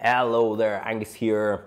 Hello there, Angus here,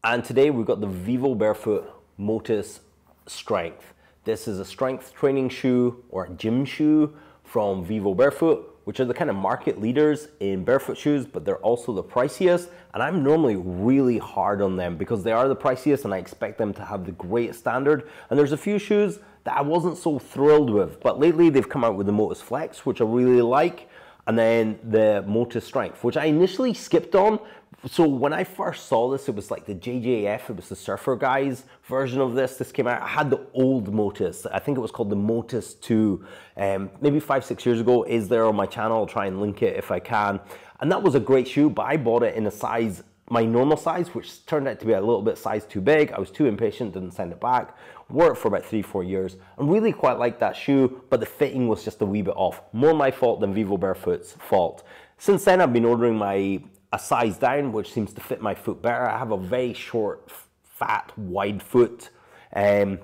and today we've got the Vivobarefoot Motus Strength. This is a strength training shoe or a gym shoe from Vivobarefoot, which are the kind of market leaders in barefoot shoes, but they're also the priciest, and I'm normally really hard on them because they are the priciest and I expect them to have the greatest standard. And there's a few shoes that I wasn't so thrilled with, but lately they've come out with the Motus Flex, which I really like, and then the Motus Strength, which I initially skipped on. So when I first saw this, it was like the JJF, it was the surfer guys version of this. This came out, I had the old Motus. I think it was called the Motus 2, maybe 5-6 years ago. Is there on my channel, I'll try and link it if I can. And that was a great shoe, but I bought it in a size, my normal size, which turned out to be a little bit size too big. I was too impatient, didn't send it back. Wore it for about 3-4 years. I really quite liked that shoe, but the fitting was just a wee bit off. More my fault than Vivobarefoot's fault. Since then, I've been ordering a size down, which seems to fit my foot better. I have a very short, fat, wide foot, and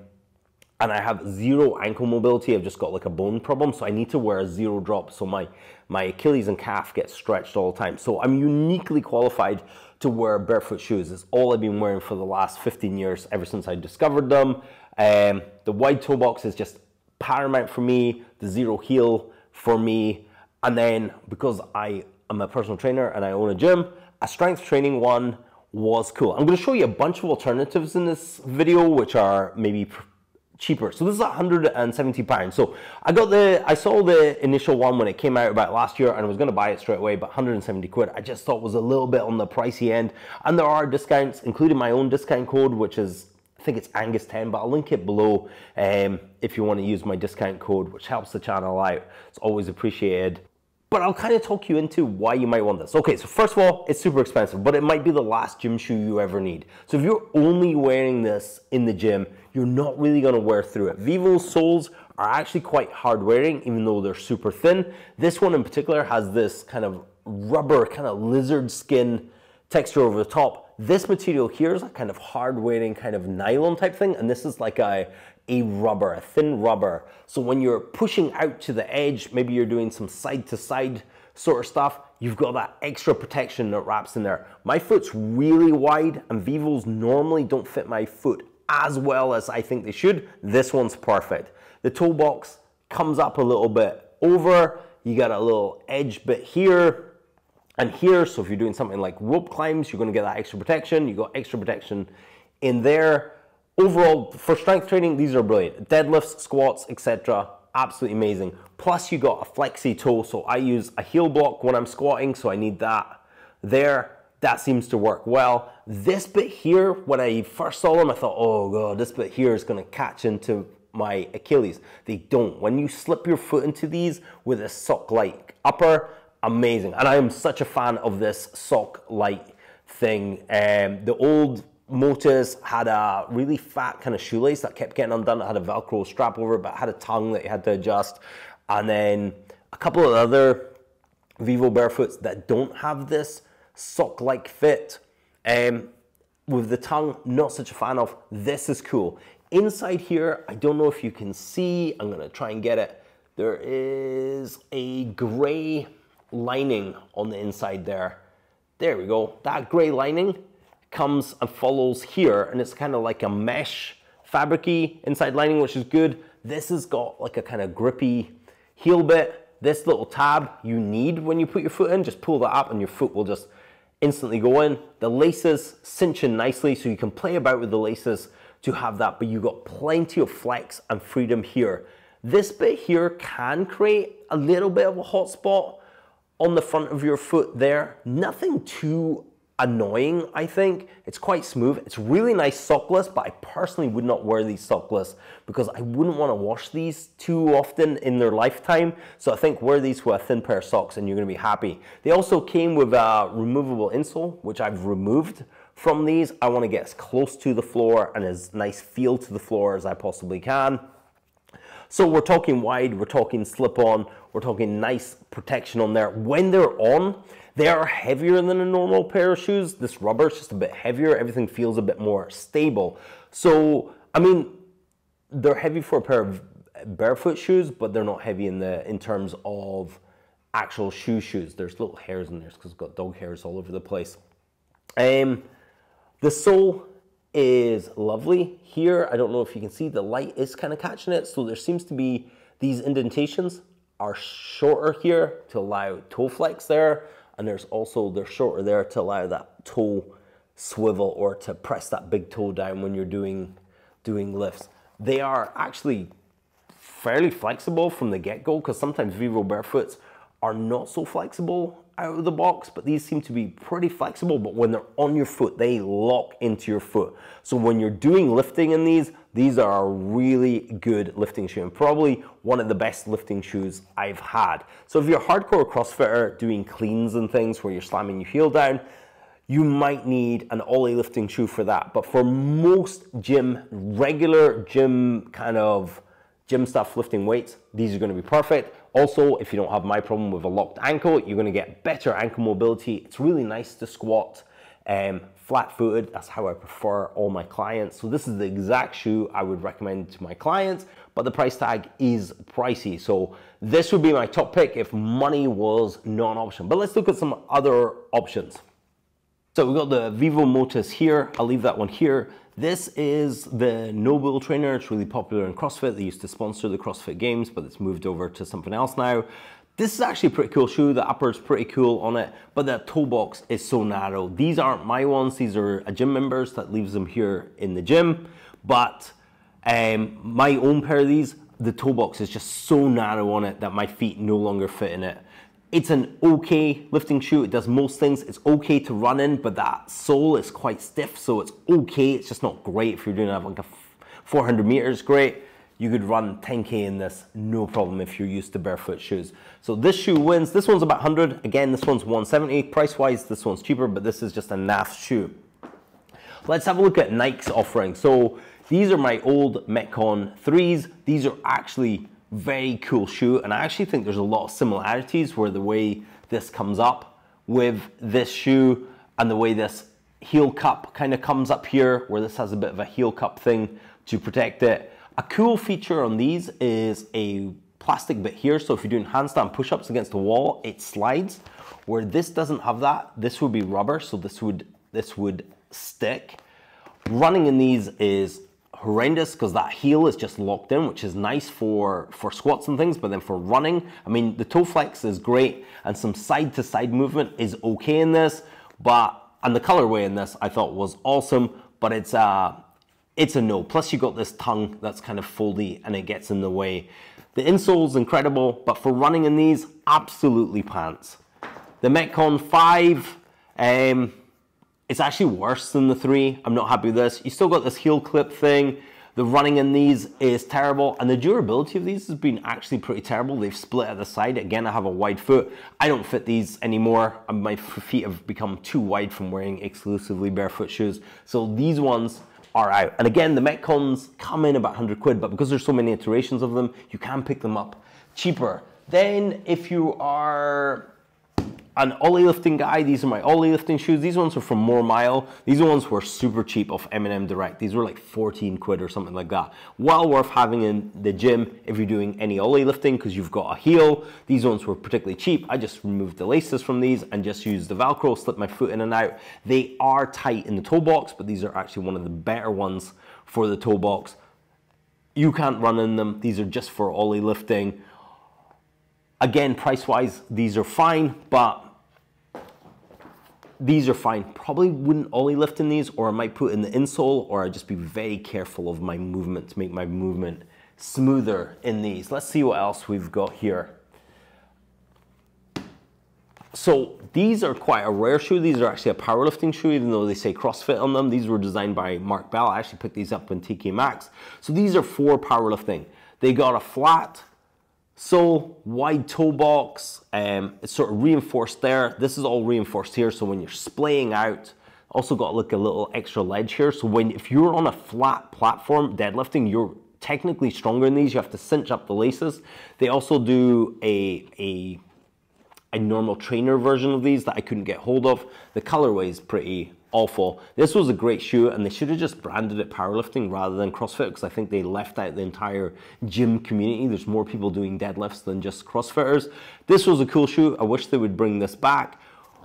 I have zero ankle mobility. I've just got like a bone problem, so I need to wear a zero drop, so my Achilles and calf get stretched all the time. So I'm uniquely qualified to wear barefoot shoes. It's all I've been wearing for the last 15 years, ever since I discovered them. The wide toe box is just paramount for me, the zero heel for me, and then because I'm a personal trainer and I own a gym, a strength training one was cool. I'm going to show you a bunch of alternatives in this video, which are maybe cheaper. So this is £170. So I saw the initial one when it came out about last year, and I was going to buy it straight away, but 170 quid I just thought was a little bit on the pricey end. And there are discounts, including my own discount code, which is, I think it's Angus10, but I'll link it below if you want to use my discount code, which helps the channel out. It's always appreciated. But I'll kind of talk you into why you might want this. Okay, so first of all, it's super expensive, but it might be the last gym shoe you ever need. So if you're only wearing this in the gym, you're not really going to wear through it. Vivo's soles are actually quite hard wearing, even though they're super thin. This one in particular has this kind of rubber, kind of lizard skin texture over the top. This material here is a kind of hard wearing kind of nylon type thing, and this is like a rubber, a thin rubber. So when you're pushing out to the edge, maybe you're doing some side to side sort of stuff, you've got that extra protection that wraps in there. My foot's really wide, and Vivos normally don't fit my foot as well as I think they should. This one's perfect. The toe box comes up a little bit over, you got a little edge bit here and here, so if you're doing something like rope climbs, you're going to get that extra protection. You got extra protection in there. Overall, for strength training, these are brilliant. Deadlifts, squats, etc. Absolutely amazing. Plus, you got a flexi toe, so I use a heel block when I'm squatting, so I need that there. That seems to work well. This bit here, when I first saw them, I thought, oh god, this bit here is going to catch into my Achilles. They don't. When you slip your foot into these with a sock-like upper, amazing. And I am such a fan of this sock-like thing. The old Motus had a really fat kind of shoelace that kept getting undone. It had a Velcro strap over it, but it had a tongue that you had to adjust. And then a couple of other Vivobarefoots that don't have this sock-like fit with the tongue, not such a fan of. This is cool. Inside here, I don't know if you can see, I'm gonna try and get it. There is a gray lining on the inside there. There we go. That gray lining comes and follows here, and it's kind of like a mesh fabricy inside lining, which is good. This has got like a kind of grippy heel bit. This little tab you need when you put your foot in, just pull that up and your foot will just instantly go in. The laces cinch in nicely, so you can play about with the laces to have that, but you got plenty of flex and freedom here. This bit here can create a little bit of a hot spot on the front of your foot there. Nothing too annoying, I think. It's quite smooth. It's really nice sockless, but I personally would not wear these sockless because I wouldn't want to wash these too often in their lifetime. So I think wear these with a thin pair of socks and you're going to be happy. They also came with a removable insole, which I've removed from these. I want to get as close to the floor and as nice feel to the floor as I possibly can. So we're talking wide, we're talking slip-on, we're talking nice protection on there. When they're on, they are heavier than a normal pair of shoes. This rubber is just a bit heavier. Everything feels a bit more stable. So, I mean, they're heavy for a pair of barefoot shoes, but they're not heavy in terms of actual shoes. There's little hairs in there because it's got dog hairs all over the place. The sole is lovely. Here, I don't know if you can see, the light is kind of catching it. So there seems to be these indentations are shorter here to allow toe flex there. And they're shorter there to allow that toe swivel or to press that big toe down when you're doing lifts. They are actually fairly flexible from the get-go, because sometimes Vivobarefoots are not so flexible out of the box, but these seem to be pretty flexible. But when they're on your foot, they lock into your foot. So when you're doing lifting in these are a really good lifting shoe, and probably one of the best lifting shoes I've had. So if you're a hardcore CrossFitter doing cleans and things where you're slamming your heel down, you might need an ollie lifting shoe for that. But for most regular gym stuff, lifting weights, these are going to be perfect. Also, if you don't have my problem with a locked ankle, you're going to get better ankle mobility. It's really nice to squat flat-footed. That's how I prefer all my clients. So this is the exact shoe I would recommend to my clients, but the price tag is pricey. So this would be my top pick if money was not an option. But let's look at some other options. So we've got the Vivobarefoot Motus here. I'll leave that one here. This is the nobull trainer. It's really popular in CrossFit. They used to sponsor the CrossFit Games, but it's moved over to something else now. This is actually a pretty cool shoe. The upper is pretty cool on it, but the toe box is so narrow. These aren't my ones. These are a gym member's that leaves them here in the gym. But my own pair of these, the toe box is just so narrow on it that my feet no longer fit in it. It's an okay lifting shoe. It does most things. It's okay to run in, but that sole is quite stiff, so it's okay. It's just not great if you're doing like a 400 meters. Great. You could run 10K in this, no problem if you're used to barefoot shoes. So this shoe wins. This one's about 100. Again, this one's 170. Price-wise, this one's cheaper, but this is just a NAF shoe. Let's have a look at Nike's offering. So these are my old Metcon 3s. These are actually very cool shoe, and I actually think there's a lot of similarities where the way this comes up with this shoe and the way this heel cup kind of comes up here, where this has a bit of a heel cup thing to protect it. A cool feature on these is a plastic bit here, so if you're doing handstand push-ups against the wall, it slides. Where this doesn't have that, this would be rubber, so this would stick. Running in these is horrendous because that heel is just locked in, which is nice for squats and things, but then for running, I mean, the toe flex is great and some side-to-side movement is okay in this, and the colorway in this I thought was awesome, but it's a no. Plus you got this tongue that's kind of foldy and it gets in the way. The insole's incredible, but for running in these, absolutely pants. The Metcon 5, it's actually worse than the 3. I'm not happy with this. You still got this heel clip thing. The running in these is terrible, and the durability of these has been actually pretty terrible. They've split at the side. Again, I have a wide foot. I don't fit these anymore. My feet have become too wide from wearing exclusively barefoot shoes. So these ones are out. And again, the Metcons come in about 100 quid, but because there's so many iterations of them, you can pick them up cheaper. Then if you are an ollie lifting guy, these are my ollie lifting shoes. These ones are from More Mile. These ones were super cheap off M&M Direct. These were like 14 quid or something like that. Well worth having in the gym if you're doing any ollie lifting because you've got a heel. These ones were particularly cheap. I just removed the laces from these and just used the Velcro, slip my foot in and out. They are tight in the toe box, but these are actually one of the better ones for the toe box. You can't run in them. These are just for ollie lifting. Again, price-wise, these are fine, but these are fine. Probably wouldn't ollie lift in these, or I might put in the insole, or I'd just be very careful of my movement to make my movement smoother in these. Let's see what else we've got here. So these are quite a rare shoe. These are actually a powerlifting shoe, even though they say CrossFit on them. These were designed by Mark Bell. I actually picked these up in TK Maxx. So these are for powerlifting. They got a flat sole, wide toe box, it's sort of reinforced there. This is all reinforced here, so when you're splaying out, also got like a little extra ledge here. So if you're on a flat platform deadlifting, you're technically stronger in these. You have to cinch up the laces. They also do a normal trainer version of these that I couldn't get hold of. The colorway is pretty awful. This was a great shoe, and they should have just branded it powerlifting rather than CrossFit, because I think they left out the entire gym community. There's more people doing deadlifts than just CrossFitters. This was a cool shoe. I wish they would bring this back.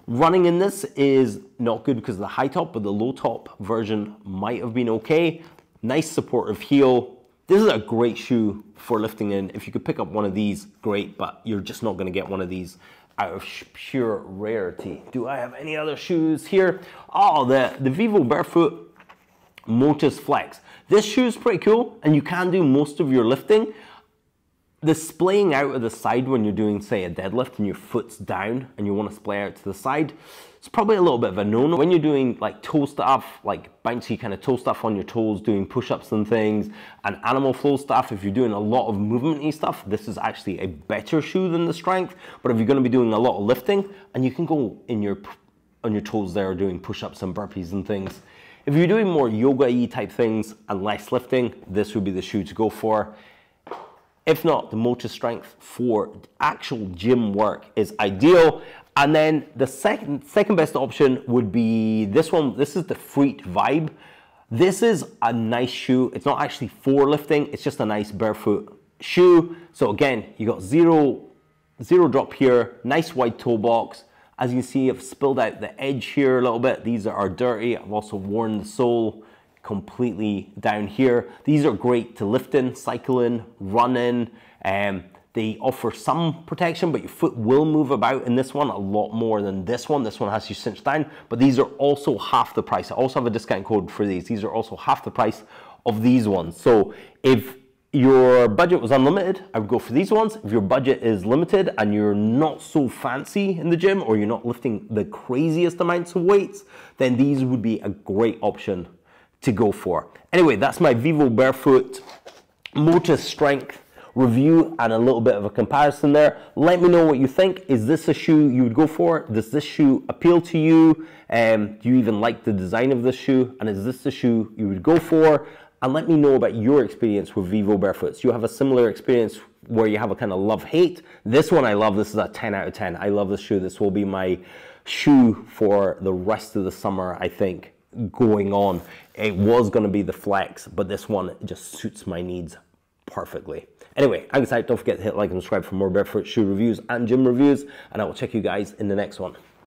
Running in this is not good because of the high top, but the low top version might have been okay. Nice supportive heel. This is a great shoe for lifting in. If you could pick up one of these, great, but you're just not gonna get one of these out of pure rarity. Do I have any other shoes here? Oh, the Vivobarefoot Motus Flex. This shoe is pretty cool, and you can do most of your lifting. The splaying out of the side when you're doing, say, a deadlift and your foot's down and you want to splay out to the side, it's probably a little bit of a no-no. When you're doing like toe stuff, like bouncy kind of toe stuff on your toes, doing push-ups and things, and animal flow stuff, if you're doing a lot of movement-y stuff, this is actually a better shoe than the Strength. But if you're going to be doing a lot of lifting, and you can go in on your toes there doing push-ups and burpees and things. If you're doing more yoga-y type things and less lifting, this would be the shoe to go for. If not, the Motus Strength for actual gym work is ideal. And then the second best option would be this one. This is the Freet Vibe. This is a nice shoe. It's not actually for lifting. It's just a nice barefoot shoe. So again, you got zero drop here, nice wide toe box. As you can see, I've spilled out the edge here a little bit. These are dirty. I've also worn the sole completely down here. These are great to lift in, cycle in, run in. They offer some protection, but your foot will move about in this one a lot more than this one. This one has you cinched down, but these are also half the price. I also have a discount code for these. These are also half the price of these ones. So if your budget was unlimited, I would go for these ones. If your budget is limited and you're not so fancy in the gym, or you're not lifting the craziest amounts of weights, then these would be a great option to go for. Anyway, that's my Vivobarefoot Motus Strength review and a little bit of a comparison there. Let me know what you think. Is this a shoe you would go for? Does this shoe appeal to you? Do you even like the design of this shoe? And is this the shoe you would go for? And let me know about your experience with Vivobarefoot. Do you have a similar experience where you have a kind of love-hate? This one I love. This is a 10 out of 10. I love this shoe. This will be my shoe for the rest of the summer, I think, going on. It was going to be the Flex, but this one just suits my needs perfectly. Anyway, I'm excited. Don't forget to hit like and subscribe for more barefoot shoe reviews and gym reviews, and I will check you guys in the next one.